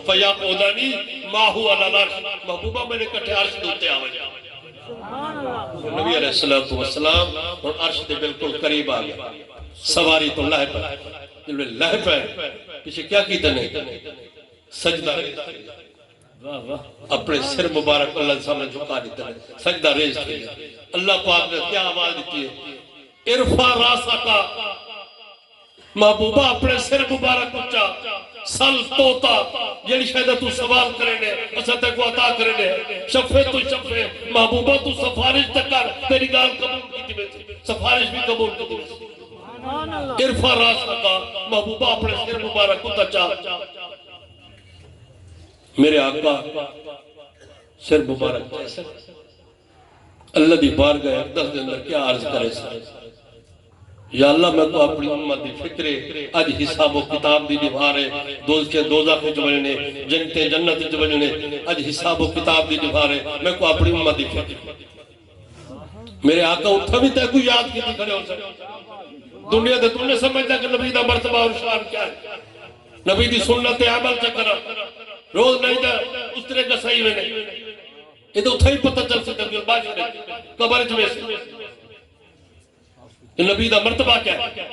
فیاقودانی ماہو علی العرش محبوبہ میں نے کٹھے عرش دوتے آوے نبی علیہ السلام اور عرش دے بالکل قریب آگیا سواری تو لہ پہ لہ پہ پیچھے کیا کی تنے سجدہ اپنے سر مبارک اللہ سامنے جھکا دیتے ہیں سجدہ ریز کیا اللہ پاک نے کیا آواز دیتی ہے ارفع راسا کا محبوبہ اپنے سر مبارک اچھا سل توتا یعنی شاید تو سوال کرنے اسا تے کو عطا کرنے شفے تو شفے محبوبہ تو سفارش تکر تیری گال قبول کی دی سفارش بھی قبول کی دی ارفع راسا کا محبوبہ اپنے سر مبارک اچھا میرے آقا سر مبارک اللہ دی بار گئے اقدس دے اندر کیا عرض کرے سر یا اللہ میں تو اپنی امت دی فکرے آج حساب و کتاب دی دیوارے دوزہ کے جوڑنے جنتے جنت جوڑنے آج حساب و کتاب دی دیوارے میں کو اپنی امت دی فکرے میرے آقا اٹھا بھی تے کوئی یاد کی دی کھڑے ہو سکے دنیا دے تم نے سمجھتا کہ نبی دا مرتبہ اور شان کیا ہے نبی دی سنت عمل چکرہ روز نہیں دا اس طرح کا صحیح میں نہیں یہ تو اٹھا ہی پتہ چل سکتا ہے باجی نے قبر جمعے سے نبی دا مرتبہ کیا ہے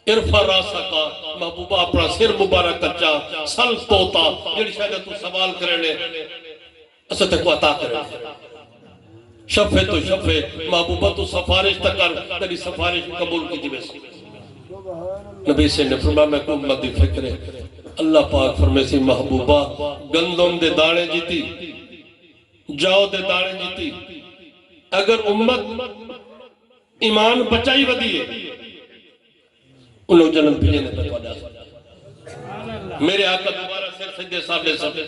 ارفع راسا کا محبوبہ اپنا سر مبارک کچا سل توتا جڑی شاید تو سوال کرنے اسا تے کو عطا کرنے شفے تو شفے محبوبہ تو سفارش تکر تیری سفارش قبول کی جی بس نبی سے نے فرمایا میں کو امت دی فکر ہے اللہ پاک فرمے سی محبوبہ گندم دے دانے جیتی جاؤ دے دانے جیتی اگر امت ایمان بچائی ودی ہے انہوں جنم بھیجے نے بچوا جا سکتا میرے آقا دوبارہ سر سجدے سامنے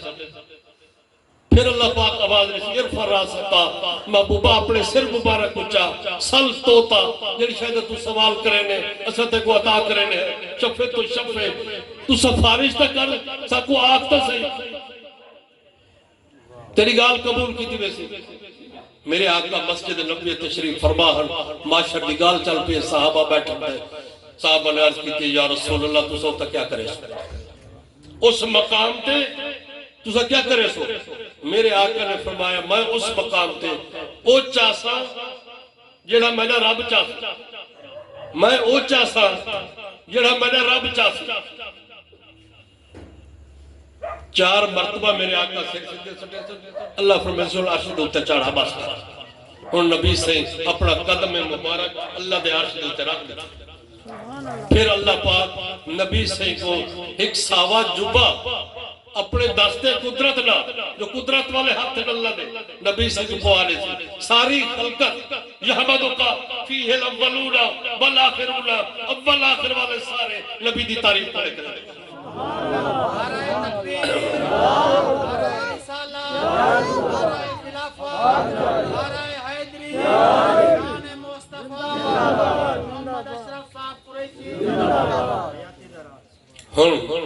پھر اللہ پاک آواز رسی ارفع راسا محبوبہ اپنے سر مبارک اچھا سل توتا جڑی شاید تو سوال کرنے اسا تے کو عطا کرنے شفے تو شفے تو سفارش تا کر ساکو آگتا صحیح تیری گال قبول کی تھی ویسی میرے آقا مسجد نبوی تشریف فرماہن معاشر دی گال چل پہ صحابہ بیٹھا ہے صحابہ نے عرض کی تھی یا رسول اللہ تو سوتا کیا کرے سو اس مقام تے تو سا کیا کرے سو میرے آقا نے فرمایا میں اس مقام تے او چاسا جڑا میں نے رب چاسا میں او چاسا جڑا میں نے رب چاسا چار مرتبہ میرے آقا سر اللہ فرمائے سن عرش دوتے چاڑھا بس اور نبی سے اپنا قدم مبارک اللہ دے عرش دوتے رکھ دیتا پھر اللہ پاک نبی سے کو ایک ساوا جبہ اپنے دستے قدرت نہ جو قدرت والے ہاتھ تھے اللہ دے نبی سے جو پوانے تھے ساری خلقت یحمدو کا فیہ الاولون والآخرون اول آخر والے سارے نبی دی تعریف پڑے کرے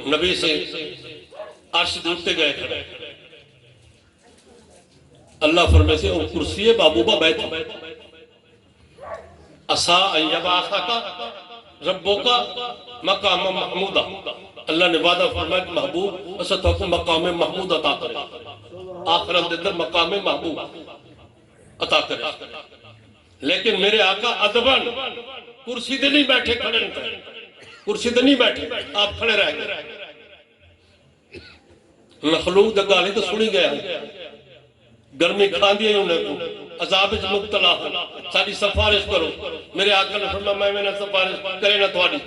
نبی سے عرش دوتے گئے کھڑے اللہ فرمے سے وہ کرسی محبوبہ بیٹھا عصا ان یبعثا کا ربوں کا مقام محمودہ اللہ نے وعدہ فرمایا کہ محبوب اسا تو کو مقام محمود عطا کرے آخرت دے اندر مقام محبوب عطا کرے لیکن میرے آقا ادبن کرسی دے نہیں بیٹھے کھڑے نہیں کرسی دے نہیں بیٹھے آپ کھڑے رہ گئے مخلوق دا گالی تو سنی گیا گرمی کھان دیا انہیں کو عذاب اس مبتلا ہو ساری سفارش کرو میرے آقا نے فرمایا میں نے سفارش کرے نہ تواری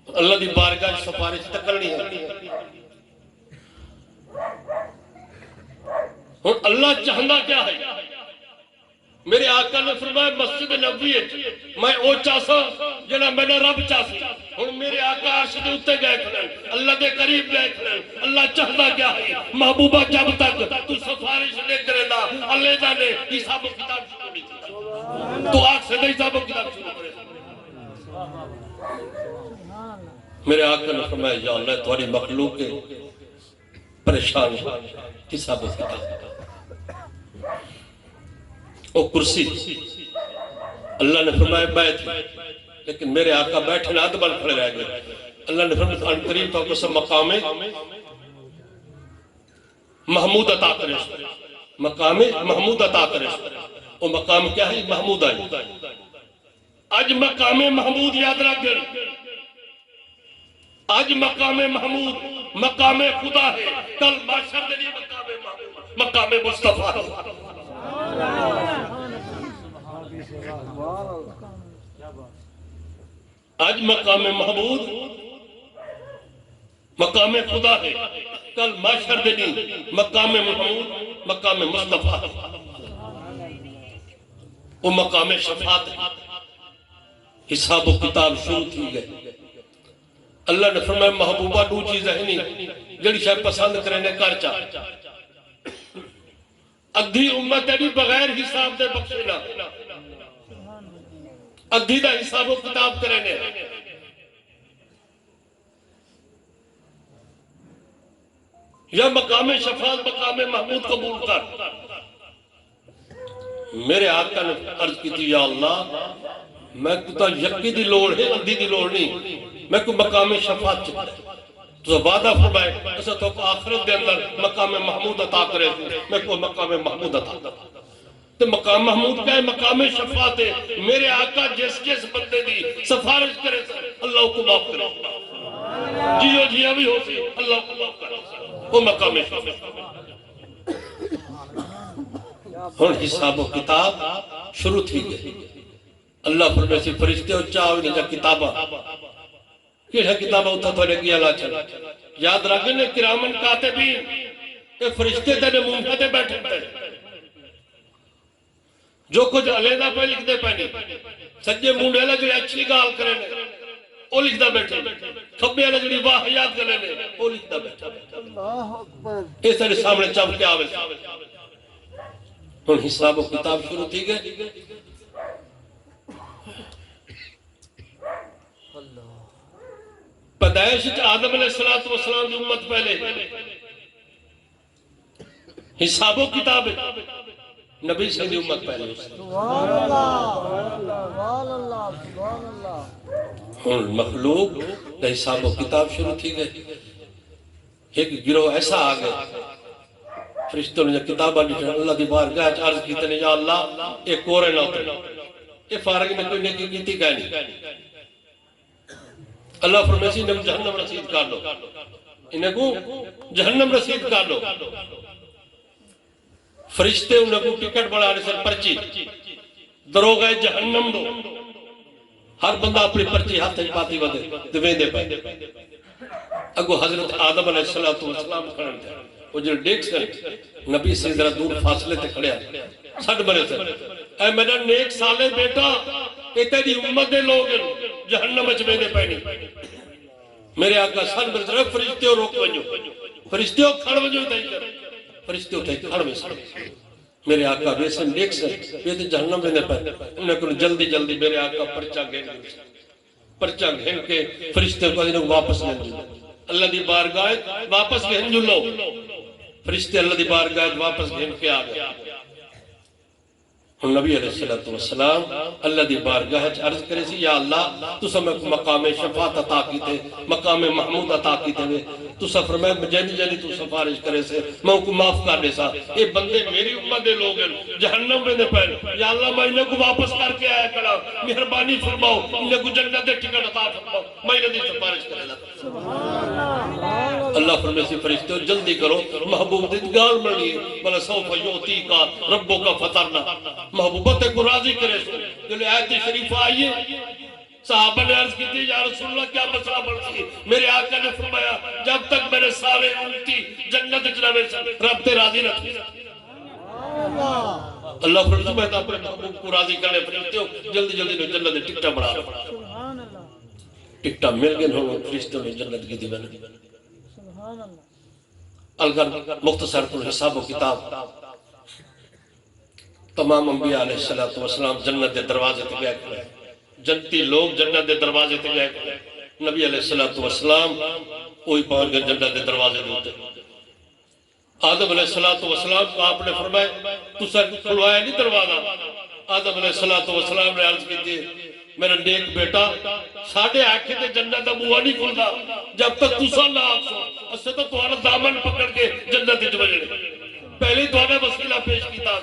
اللہ دی بارگاہ سفارش تکرنی ہے اور اللہ چاہنا کیا ہے میرے آقا نے فرمایا مسجد نبوی میں او چاسا جنہا میں نے رب چاسا اور میرے آقا عرش دے اتے گئے کھڑے اللہ دے قریب گئے کھڑے اللہ چاہتا کیا ہے محبوبہ جب تک تو سفارش لے کرے دا اللہ دا نے حساب و کتاب شروع نہیں تھی تو آگ سے نہیں حساب و کتاب شروع کرے میرے آقا نے فرمایا یا اللہ تمہاری مخلوق کے پریشان حساب و کتاب وہ کرسی اللہ نے فرمایا بیٹھ لیکن میرے آقا بیٹھے نہ ادبل کھڑے رہ گئے اللہ نے فرمایا قرآن کریم تو قسم مقام محمود عطا کرے، مقام محمود عطا کرے. وہ مقام کیا ہے؟ محمود ہے. آج مقام محمود یاد رکھ گئے، آج مقام محمود مقام خدا ہے، کل معاشر کے لیے مقام محمود مقام مصطفیٰ ہے. آج مقام محمود مقام خدا ہے، کل معاشر کے لیے مقام محمود مقام مصطفیٰ ہے. وہ مقام شفاعت ہے. حساب و کتاب شروع تھی گئے. اللہ نے فرمایا محبوبہ دو چیز ہے نہیں جڑی شاید پسند کرنے کر چاہ ادھی امت ہے بغیر حساب دے بخشنا، ادھی دا حساب و کتاب کرنے. یا مقام شفاعت مقام محمود قبول کر. میرے آقا نے عرض کی تھی یا اللہ میں کتا یقی دی لوڑ ہے ادھی دی لوڑ نہیں، میں کو مقام شفاعت چاہتا تو وعدہ فرمائے ایسا تو آخرت دے اندر مقام محمود عطا کرے، میں کو مقام محمود عطا کرے. تو مقام محمود کیا ہے؟ مقام شفاعت ہے. میرے آقا جس بندے دی سفارش کرے اللہ کو معاف کرے، جیو جیو بھی ہو سی اللہ کو معاف کرے. وہ مقام شفاعت. ہن حساب و کتاب شروع تھی گئی. اللہ فرمائے سی فرشتے ہو چاہو انہیں کتابہ کیسا کتابہ ہوتا تو لگی اللہ چلا. یاد رکھنے کرامن کاتبین یہ فرشتے تیرے منہ پہ بیٹھے تھے، جو کچھ علیحدہ پہ لکھ دے پہنے سجے مونڈے لگے اچھی گال کرے وہ لکھ دے بیٹھے، کھبے لگے واحیات کرے وہ لکھ دے بیٹھے. اس طرح سامنے چاپ کے آوے. ہن حساب و کتاب شروع تھی گئے. پیدائش آدم علیہ السلام کی امت پہلے حساب و کتاب نبی سے امت پہلے. ہن مخلوق کا حساب و کتاب شروع تھی گئے. ایک گروہ ایسا آ گئے فرشتوں نے کتابہ لکھا اللہ دی بارگاہ عرض کیتے نے یا اللہ ایک کورے نہ اترے یہ فارغ میں کوئی نیکی کیتی گئے نہیں. اللہ فرمائے سی انہیں جہنم رسید کر لو، انہیں کو جہنم رسید کر لو. فرشتے انہیں کو ٹکٹ بڑھا رہے سر پرچی دروگہ جہنم دو. ہر بندہ اپنی پرچی ہاتھ پاتی ودے دویں دے پہ. اگو حضرت آدم علیہ السلام کھڑے تھے. وہ جو ڈیک سے نبی سے ذرا دور فاصلے تے کھڑے ہیں سٹ بنے سے اے میرا نیک سالے بیٹا اے تیری امت دے لوگ جہنم اچ میں دے پہنی. میرے آقا سٹ بنے سے فرشتے ہو روک ونجو، فرشتے ہو کھڑ ونجو دائی کر فرشتے ہو کھڑ میں سٹ. میرے آقا ویسے ڈیک سے ویسے جہنم میں دے پہنی. انہیں کہنے جلدی جلدی میرے آقا پرچہ گھن کے فرشتے کو انہیں واپس لیں جو اللہ دی بارگاہ واپس گھن جو لو. فرشتے اللہ دی بارگاہ واپس گھن کے آگئے. نبی علیہ السلام اللہ دی بارگاہ عرض کرے سی یا اللہ تو سمیں مقام شفاعت عطا کی تے مقام محمود عطا کی تے تو سفر میں جنی جنی تو سفارش کرے سے میں ان کو معاف کر دے سا. اے بندے میری امت دے لوگ ہیں جہنم میں دے پہنے یا اللہ میں انہیں کو واپس کر کے آیا کرا مہربانی فرماؤ انہیں کو جنت دے ٹکٹ عطا فرماؤ میں انہیں دی سفارش کرے لگا. اللہ فرمائے سی فرشتے ہو جلدی کرو محبوب دیدگار ملی بلا سوف یوتی کا ربوں کا فترنا. محبوبت کو راضی کرے سو جلے آیت شریف آئیے. صحابہ نے عرض کی تھی یا رسول اللہ کیا مسئلہ بڑھتی ہے؟ میرے آقا نے فرمایا جب تک میرے سارے امتی جنت جنوے سے رب تے راضی نہ تھی. اللہ فرمایا میں اپنے محبوب کو راضی کرنے فرشتے ہو جلدی جلدی نے جنت ٹکٹا بڑھا رہا. ٹکٹا مل گئے ہوں فرشتوں نے جنت کی دیوانے. الگر مختصر کل حساب و کتاب تمام انبیاء علیہ السلام جنت دے دروازے تے گئے کھڑے. جنتی لوگ جنت دے دروازے تے گئے کھڑے. نبی علیہ السلام کوئی پہنچ گئے جنت دے دروازے ہوتے. آدم علیہ السلام کو آپ نے فرمایا تو سر کھلوایا نہیں دروازہ. آدم علیہ السلام نے عرض کی تھی میرا نیک بیٹا ساڑھے آنکھیں تے جنت دا بوہا نہیں کھلدا جب تک تسا نہ آکھو اسے تو تمہارا دامن پکڑ کے جنت وچ وجنے پہلے تمہارا وسیلہ پیش کیتا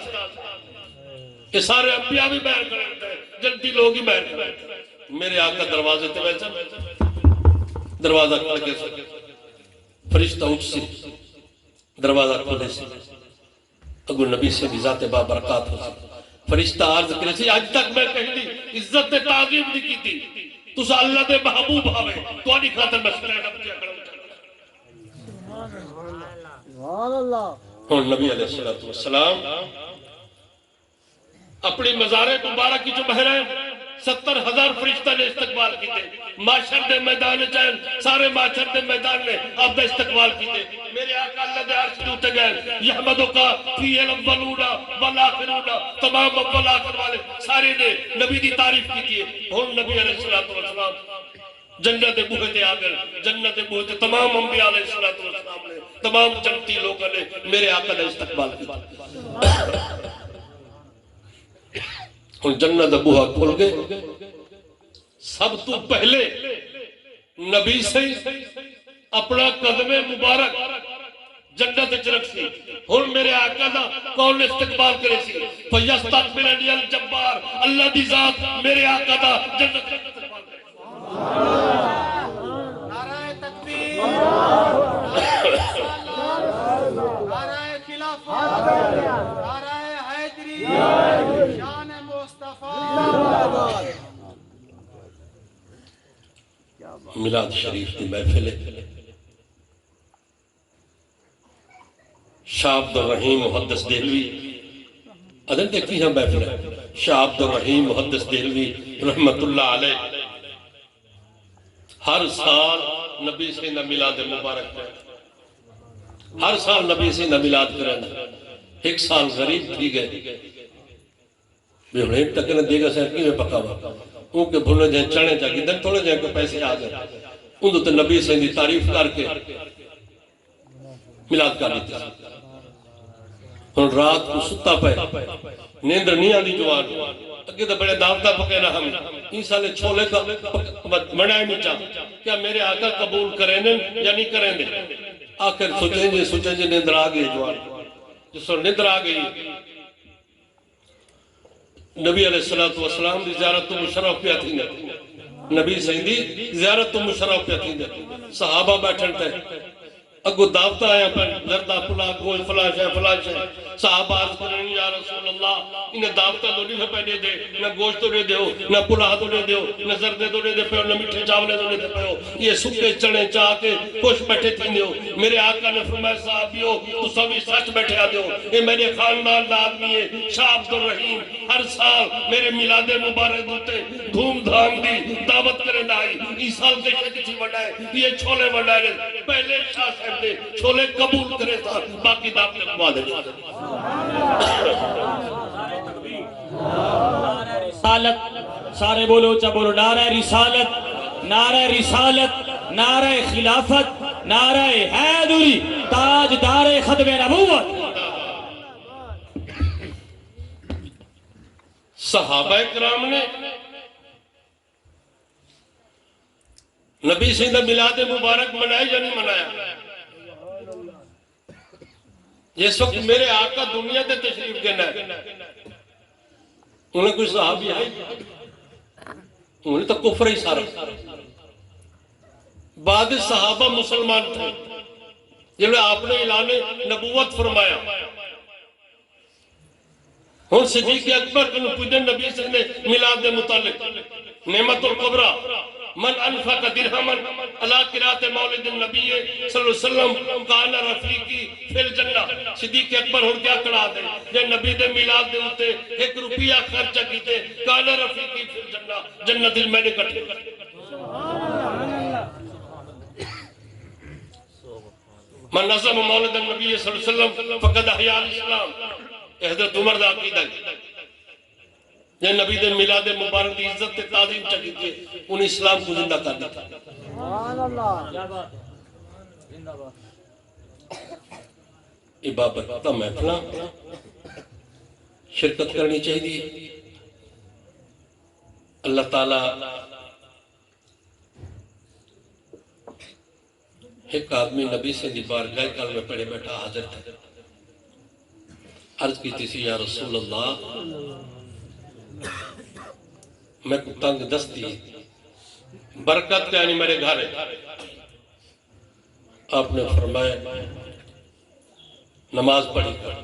کہ سارے انبیاء بھی بیر کرتے ہیں جنتی لوگ ہی بیر کرتے ہیں میرے آقا دروازے تے ویسا دروازہ کھل کے فرشتہ اٹھ سی دروازہ کھلے سی اگو نبی سے بھی ذات بابرکات ہو سی فرشتہ عرض کرے سی آج تک میں کہیں دی عزت تے تعظیم نہیں کی تھی تُسا اللہ دے محبوب آوے تو آنی خاطر میں سلائے نب کیا کروں اور نبی علیہ السلام اپنی مزار مبارک کی جو بہرائیں 70,000 فرشتہ نے استقبال کی تھے معاشر دے میدان چاہیں سارے معاشر دے میدان نے آپ نے استقبال کی تھے میرے آقا اللہ دے عرش دوتے گئے یحمدو کا فی الاولونا والآخرونا تمام اول آخر والے سارے نے نبی دی تعریف کی تھی اور نبی علیہ السلام جنت بوہے تے آگر جنت بوہے تے تمام انبیاء علیہ السلام نے تمام جنتی لوگوں نے میرے آقا نے استقبال کی اور جنت بوہا کھول گئے سب تو پہلے نبی سے اپنا قدم مبارک جنت رکھ سی اور میرے آقا دا کون استقبال کرے سی فیستقبلنی الجبار اللہ دی ذات میرے آقا دا جنت استقبال کرے نعرہ تکبیر نعرہ خلافت نعرہ حیدری شان مصطفیٰ میلاد شریف دی محفل شاہ عبد الرحیم محدث دہلوی ادن دیکھتی ہیں محفل شاہ عبد الرحیم محدث دہلوی رحمت اللہ علیہ ہر سال نبی سے نہ میلاد مبارک کریں ہر سال نبی سے نہ میلاد کریں ایک سال غریب تھی گئے بھی انہیں تک نہ دے گا سہر کی میں پکا ہوا ان کے بھولنے جائیں چڑھنے چاہیے دن تھوڑے جائیں کہ پیسے آ جائیں ان تو نبی سے دی تعریف کر کے میلاد کر لیتے اور رات کو ستا پہ نیندر نہیں آنی جوان اگے تو بڑے دعوتہ پکے نہ ہم ان سالے چھولے کا منائے نہیں چاہتا کیا میرے آقا قبول کریں دیں یا نہیں کریں دیں آخر سوچیں جے نیندر آگئی جوان جس پر نیندر آگئی نبی علیہ السلام دی زیارت تو مشرف پہ تھی نبی سیندی زیارت تو مشرف پہ تھی صحابہ بیٹھن تے اگو دعوتہ آیا پر زردہ پلا گوش فلاش ہے صحابہ عرض کریں یا رسول اللہ انہیں دعوتہ تو نہیں پہنے دے نہ گوشت تو نہیں دے ہو نہ پلا تو نہیں دے ہو نہ زردے تو نہیں دے پہ ہو نہ میٹھے چاولے تو نہیں دے پہ ہو یہ سکے چڑھے چاہ کے خوش بیٹھے تھی دے ہو میرے آقا نے فرمایا صحابیو تو سبھی سچ بیٹھے آ دے ہو یہ میرے خاندان دا آدمی ہے شاہ عبد الرحیم ہر سال میرے میلاد مبارک ہوتے دھوم دھام دی دعوت کرے نائی اس سال کے کسی وڈائے یہ چھولے وڈائے پہلے شاہ صاحب نے چھولے قبول کرے تھا باقی دعوت کما دے رسالت سارے بولو چا بولو نعرہ رسالت نعرہ رسالت نعرہ خلافت نعرہ حیدری تاج دار ختم نبوت صحابہ کرام نے نبی سیدہ میلاد مبارک منائے یا نہیں منایا اس وقت میرے آقا دنیا دے تشریف گنا ہے انہیں کوئی صحابی آئی انہیں تو کفر ہی سارا بعد صحابہ مسلمان تھے جب آپ نے اعلان نبوت فرمایا ہون صدیق اکبر کنو پوچھنے نبی سے نے میلاد دے متعلق نعمت القبرہ من انفق درہمن علا قرات مولد النبی صلی اللہ علیہ وسلم کان رفیقی فی الجنہ صدیق اکبر ہون کیا کڑا دے جے نبی دے میلاد دے ہوتے 1 روپیہ خرچہ کیتے کان رفیقی فی الجنہ جنت دل میں نے کٹے من نظم مولد النبی صلی اللہ علیہ وسلم فقد احیاء الاسلام حضرت عمر دا عقیدہ یہ نبی دے میلاد مبارک دی عزت تے تعظیم چکی تھی ان اسلام کو زندہ کر دیتا عبادت کا محفلہ شرکت کرنی چاہیے اللہ تعالیٰ ایک آدمی نبی سے دی بارگاہ کل میں پڑھے بیٹھا حاضر تھا، عرض کی تیسی یا رسول اللہ میں کو تنگ دستی برکت یعنی میرے گھر ہے۔ آپ نے فرمایا نماز پڑھی کر۔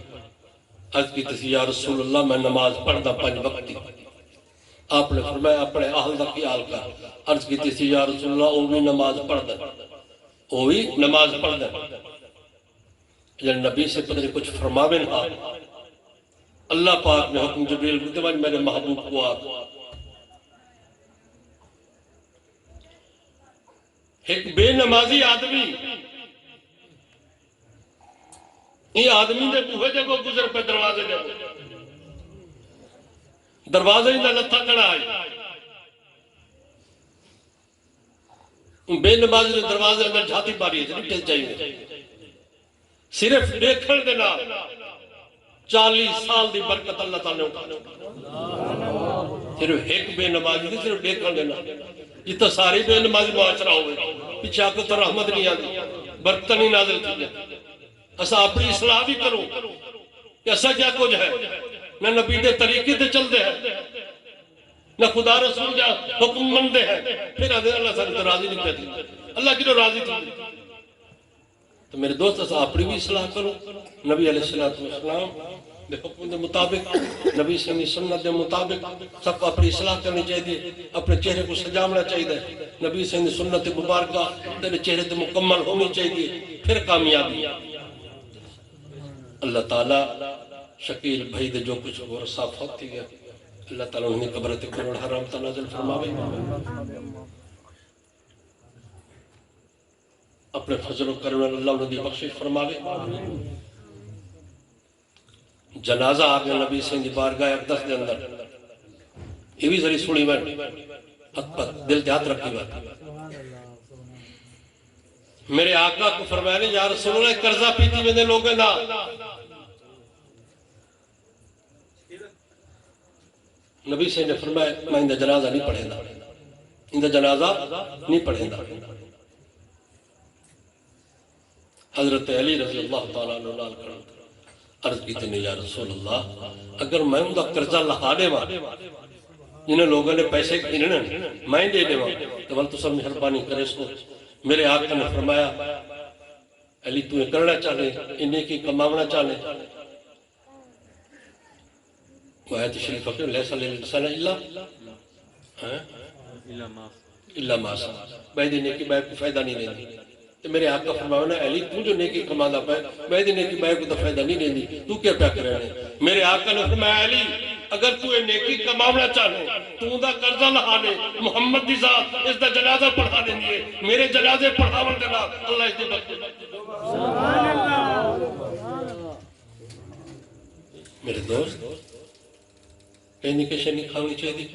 عرض کی تیسی یا رسول اللہ میں نماز پڑھنا 5 وقتی۔ آپ نے فرمایا اپنے اہل دا خیال کر۔ عرض کی تیسی یا رسول اللہ وہ بھی نماز پڑھنا، وہ بھی نماز پڑھنا۔ جب نبی سے پتہ کچھ فرماوے نہ، اللہ پاک نے حکم جبریل کو دیا میرے محبوب کو آپ ایک بے نمازی آدمی یہ آدمی نے بوہے جگہ گزر پہ دروازے جگہ دروازے ہی نہ لتھا کھڑا آئی، بے نمازی نے دروازے میں جھاتی ماری ہے نہیں ٹل چاہیے، صرف دیکھن دینا 40 سال دی برکت اللہ تعالیٰ نے اٹھا۔ صرف ایک بے نمازی نہیں، صرف دیکھن دینا جتا ساری بے نمازی معاشرہ ہوئے پیچھے آکے تو رحمت نہیں آدھی، برکت نہیں نازل کی جائے۔ اسا اپنی اصلاح بھی کرو کہ اسا کیا کچھ ہے، نہ نبی دے طریقے تے چل دے ہیں، نہ خدا رسول جا حکم من دے ہیں، پھر آدھے اللہ سے راضی نہیں کہتی، اللہ کی جو راضی تھی۔ تو میرے دوست اسا اپنی بھی اصلاح کرو، نبی علیہ السلام دے حکم دے مطابق، نبی صلی اللہ علیہ وسلم سنت دے مطابق سب کو اپنی اصلاح کرنی چاہیے، اپنے چہرے کو سجامنا چاہیے، نبی صلی اللہ علیہ وسلم سنت مبارکہ تیرے چہرے تے مکمل ہونی چاہیے، پھر کامیابی۔ اللہ تعالیٰ شکیل بھائی دے جو کچھ وہ صاف ہوتی گیا، اللہ تعالیٰ انہیں قبرت کروڑ حرام نازل فرماوے، اپنے فضل و کرم اللہ انہیں دی بخشش فرماوے۔ جنازہ آگے نبی سے دی بارگاہ اقدس دے اندر یہ بھی ذری سنی بین اکبر دل دیات رکھی بات میرے آقا کو فرمایا یا رسول اللہ قرضہ پیتی میں دے لوگے نا، نبی سے نے فرمایا میں اندہ جنازہ نہیں پڑھیں دا، اندہ جنازہ نہیں پڑھیں دا۔ حضرت علی رضی اللہ تعالیٰ عنہ نال کرن عرض کی تھی یا رسول اللہ اگر میں اندہ قرضہ لہا دے ماں جنہیں لوگوں نے پیسے کھیلنے میں دے دے ماں تو بل تو سب مہربانی کرے اس کو۔ میرے آقا نے فرمایا علی تو یہ کرنا چاہے انہیں کی کماونا چاہے، وہ آیت شریف فقیر لیسا للسان اللہ ماسا بے دینے کی بے کو فائدہ نہیں دینے۔ تو میرے آقا فرمایا علی تو جو نیکی کمانا پائے بے دینے کی بے کو تو فائدہ نہیں دینے، تو کیا پیا کرے رہے؟ میرے آقا نے فرمایا علی اگر تو یہ نیکی کماونا چاہے تو دا قرضہ لہا دے، محمد دی ذات اس دا جنازہ پڑھا دیں گے، میرے جنازے پڑھاون دینا اللہ اس دے بخشے۔ میرے دوست کہیں کہ شنی کھاونی چاہیے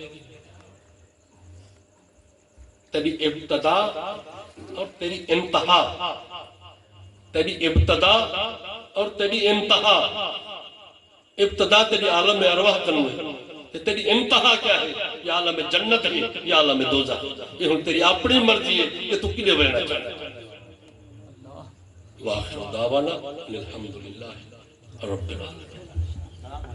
تیری ابتدا اور تیری انتہا، تیری ابتدا اور تیری انتہا۔ ابتدا تیری عالم ارواح کرنے، تیری انتہا کیا ہے؟ یہ عالم جنت ہے، یہ عالم دوزخ۔ یہ ہم تیری اپنی مرضی ہے کہ تو کدے بڑھنا چاہتا ہے۔ وآخر دعوانا الحمدللہ رب العالمین۔